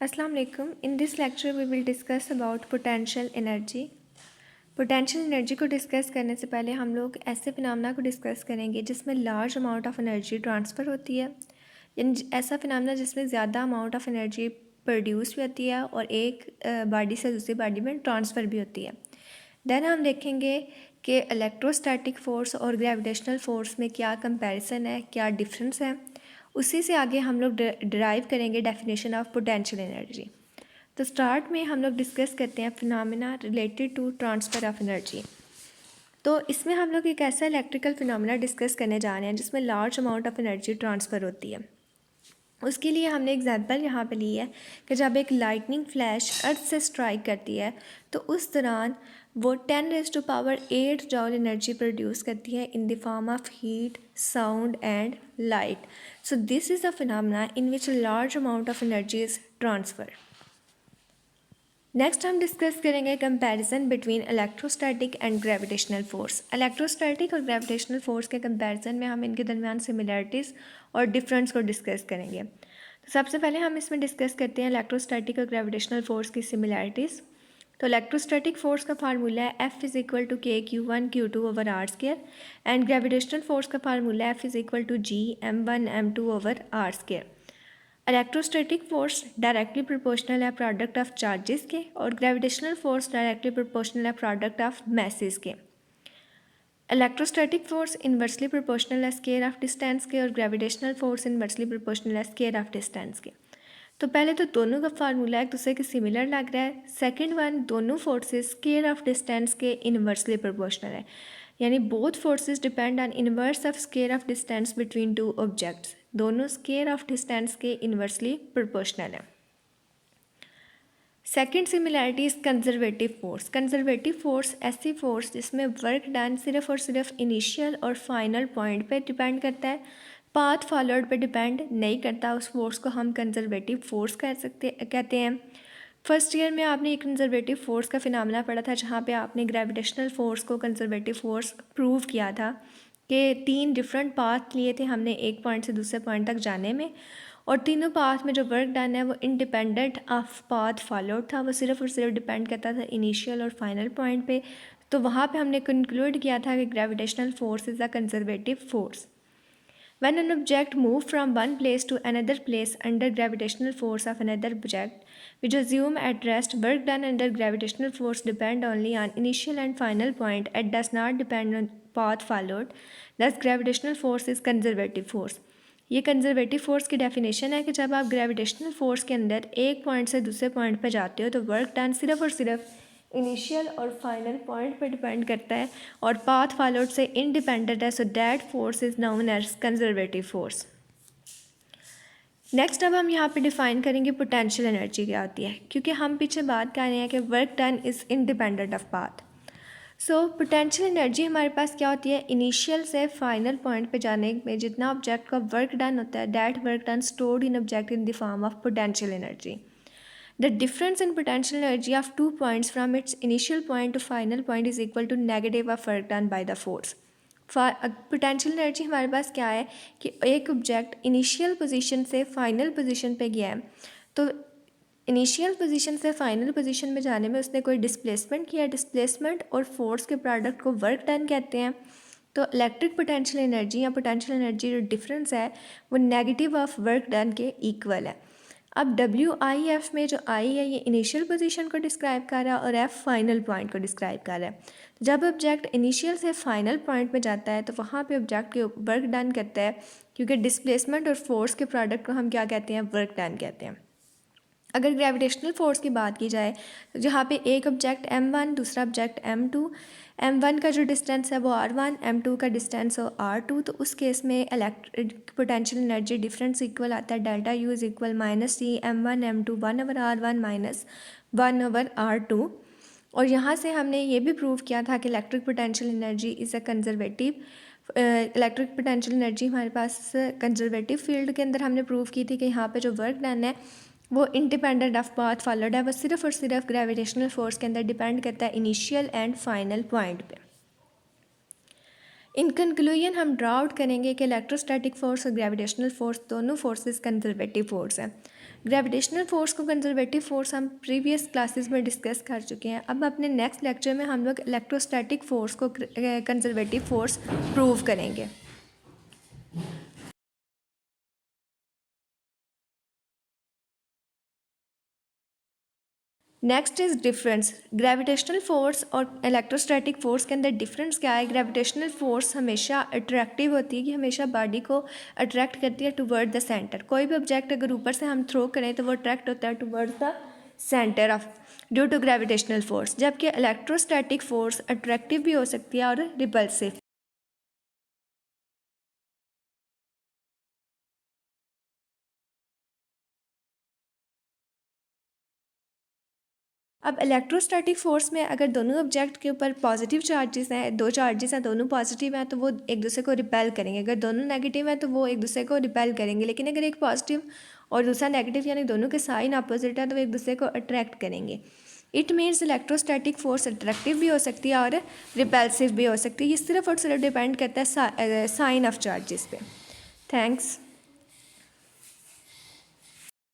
Assalamu alaikum. In this lecture we will discuss about potential energy. Potential energy को discuss करने से पहले हम लोग ऐसे फिनमना को डिस्कस करेंगे जिसमें large amount of energy transfer होती है, यानी ऐसा फिनमना जिसमें ज़्यादा अमाउंट ऑफ एनर्जी प्रोड्यूस भी होती है और एक बॉडी से दूसरी बॉडी में ट्रांसफ़र भी होती है। देन हम देखेंगे कि इलेक्ट्रोस्टैटिक फ़ोर्स और ग्रेविटेशनल फ़ोर्स में क्या कंपैरिजन है, क्या डिफरेंस है। उसी से आगे हम लोग डिराइव करेंगे डेफिनेशन ऑफ पोटेंशियल एनर्जी। तो स्टार्ट में हम लोग डिस्कस करते हैं phenomena related to transfer of energy. तो इसमें हम लोग एक ऐसा इलेक्ट्रिकल फिनोमेना डिस्कस करने जा रहे हैं जिसमें large amount of energy transfer होती है। उसके लिए हमने एग्जांपल यहाँ पे ली है कि जब एक लाइटनिंग फ्लैश अर्थ से स्ट्राइक करती है तो उस दौरान वो 10⁸ जॉल एनर्जी प्रोड्यूस करती है in the form of heat, sound and light. So this is a phenomena in which large amount of energy is transfer. Next हम डिस्कस करेंगे comparison between electrostatic and gravitational force. Electrostatic और gravitational force के comparison में हम इनके दरमियान similarities और difference को डिस्कस करेंगे। तो सबसे पहले हम इसमें डिस्कस करते हैं इलेक्ट्रोस्टैटिक और ग्रेविटेशनल फोर्स की सिमिलरिटीज़। तो इलेक्ट्रोस्टैटिक फोर्स का फार्मूला है F=K(Q1, Q2/R²) and gravitational force का फार्मूला है F=G(M1, M2/R²). Electrostatic force directly proportional है प्रोडक्ट ऑफ चार्जेस के और ग्रेविटेशनल फोर्स डायरेक्टली प्रोपोर्शनल है प्रोडक्ट ऑफ मैसेज के। इलेक्ट्रोस्टैटिक फोर्स इन्वर्सली प्रोपोर्शनल है स्केयर ऑफ डिस्टेंस के और ग्रेविटेशनल फोर्स इन्वर्सली प्रोपोर्शनल है स्केयर ऑफ डिस्टेंस के। तो पहले तो दोनों का फार्मूला एक दूसरे के सिमिलर लग रहा है। सेकंड वन, दोनों फोर्सेस स्केयर ऑफ डिस्टेंस के इन्वर्सली प्रोपोर्शनल है, यानी both forces depend on inverse of square of distance between two objects. दोनों स्केयर ऑफ डिस्टेंस के इन्वर्सली प्रोपोर्शनल है। Second similarity is conservative force. Conservative force ऐसी force जिसमें work done सिर्फ और सिर्फ इनिशियल और फाइनल पॉइंट पे डिपेंड करता है, पाथ फॉलोड पे डिपेंड नहीं करता। उस फोर्स को हम कंजर्वेटिव फोर्स कहते हैं। फर्स्ट ईयर में आपने एक कंजर्वेटिव फोर्स का फिनोमेना पढ़ा था जहाँ पे आपने ग्रेविटेशनल फोर्स को कंजर्वेटिव फोर्स प्रूव किया था कि 3 डिफरेंट पाथ लिए थे हमने एक पॉइंट से दूसरे पॉइंट तक जाने में, और तीनों पाथ में जो वर्क डन है वो इंडिपेंडेंट ऑफ पाथ फॉलोड था, वो सिर्फ और सिर्फ डिपेंड करता था इनिशियल और फाइनल पॉइंट पे। तो वहाँ पे हमने कंक्लूड किया था कि gravitational force is a conservative force. When an object moves from one place to another place under gravitational force of another object, which assume at rest work done under gravitational force depend only on initial and final point and does not depend on path followed, thus gravitational force is conservative force। ये conservative force की definition है कि जब आप gravitational force के अंदर एक point से दूसरे पॉइंट पर जाते हो तो वर्क डन सिर्फ और सिर्फ इनिशियल और फाइनल पॉइंट पर डिपेंड करता है और पाथ फॉलोड से इंडिपेंडेंट है। So that force is known as conservative force. Next अब हम यहाँ पे डिफाइन करेंगे पोटेंशियल एनर्जी क्या होती है, क्योंकि हम पीछे बात कर रहे हैं कि work done is independent of path. So potential energy हमारे पास क्या होती है, इनिशियल से फाइनल पॉइंट पे जाने में जितना ऑब्जेक्ट का वर्क डन होता है that work done stored in object in the form of potential energy. The difference in potential energy of 2 points from its initial point to final point is equal to negative of work done by the force। Potential energy हमारे पास क्या है कि एक object initial position से final position पे गया है, तो इनिशियल पोजीशन से फाइनल पोजीशन में जाने में उसने कोई डिस्प्लेसमेंट किया, डिस्प्लेसमेंट और फोर्स के प्रोडक्ट को वर्क डन कहते हैं। तो इलेक्ट्रिक पोटेंशियल एनर्जी या पोटेंशियल एनर्जी जो डिफरेंस है वो नेगेटिव ऑफ वर्क डन के इक्वल है। अब WIF में जो I है ये इनिशियल पोजीशन को डिस्क्राइब कर रहा है और F फाइनल पॉइंट को डिस्क्राइब कर रहा है। तो जब ऑब्जेक्ट इनिशियल से फाइनल पॉइंट में जाता है तो वहाँ पे ऑब्जेक्ट के वर्क डन करता है, क्योंकि डिस्प्लेसमेंट और फोर्स के प्रोडक्ट को हम क्या कहते हैं, वर्क डन कहते हैं। अगर ग्रेविटेशनल फोर्स की बात की जाए तो जहाँ पे एक ऑब्जेक्ट M1 दूसरा ऑब्जेक्ट M2, M1 का जो डिस्टेंस है वो R1, M2 का डिस्टेंस हो R2, तो उस केस में electric potential energy difference equal आता है delta U is equal -CM1M2 1/R1 -1/R2। और यहाँ से हमने ये भी प्रूव किया था कि electric potential energy is a conservative. Electric potential energy हमारे पास कंजर्वेटिव फील्ड के अंदर हमने प्रूव की थी कि यहाँ पे जो वर्क डन है वो इंडिपेंडेंट ऑफ पाथ फॉलोड है, वो सिर्फ और सिर्फ ग्रेविटेशनल फोर्स के अंदर डिपेंड करता है इनिशियल एंड फाइनल पॉइंट पे। इन कंक्लूजन हम ड्रा आउट करेंगे कि इलेक्ट्रोस्टैटिक फोर्स और ग्रेविटेशनल फोर्स दोनों फोर्सेस कंजर्वेटिव फोर्स हैं। ग्रेविटेशनल फोर्स को कंजर्वेटिव फोर्स हम प्रीवियस क्लासेस में डिस्कस कर चुके हैं। अब अपने नेक्स्ट लेक्चर में हम लोग इलेक्ट्रोस्टैटिक फोर्स को कंजर्वेटिव फोर्स प्रूव करेंगे। Next is difference. Gravitational force और इलेक्ट्रोस्टैटिक फोर्स के अंदर डिफरेंस क्या है? ग्रेविटेशनल फोर्स हमेशा अट्रैक्टिव होती है, कि हमेशा बॉडी को अट्रैक्ट करती है टुवर्ड द सेंटर। कोई भी ऑब्जेक्ट अगर ऊपर से हम थ्रो करें तो वो अट्रैक्ट होता है toward the center of due to gravitational force, जबकि इलेक्ट्रोस्टैटिक फोर्स अट्रैक्टिव भी हो सकती है और रिपल्सिव। अब इलेक्ट्रोस्टैटिक फोर्स में अगर दोनों ऑब्जेक्ट के ऊपर पॉजिटिव चार्जेस हैं, दो चार्जेस हैं, दोनों पॉजिटिव हैं, तो वो एक दूसरे को रिपेल करेंगे। अगर दोनों नेगेटिव हैं तो वो एक दूसरे को रिपेल करेंगे। लेकिन अगर एक पॉजिटिव और दूसरा नेगेटिव यानी दोनों के साइन अपोजिट है तो वो एक दूसरे को अट्रैक्ट करेंगे। It means electrostatic force attractive भी हो सकती है और रिपेल्सिव भी हो सकती है। ये सिर्फ और सिर्फ डिपेंड करता है साइन ऑफ चार्जेस पे। थैंक्स।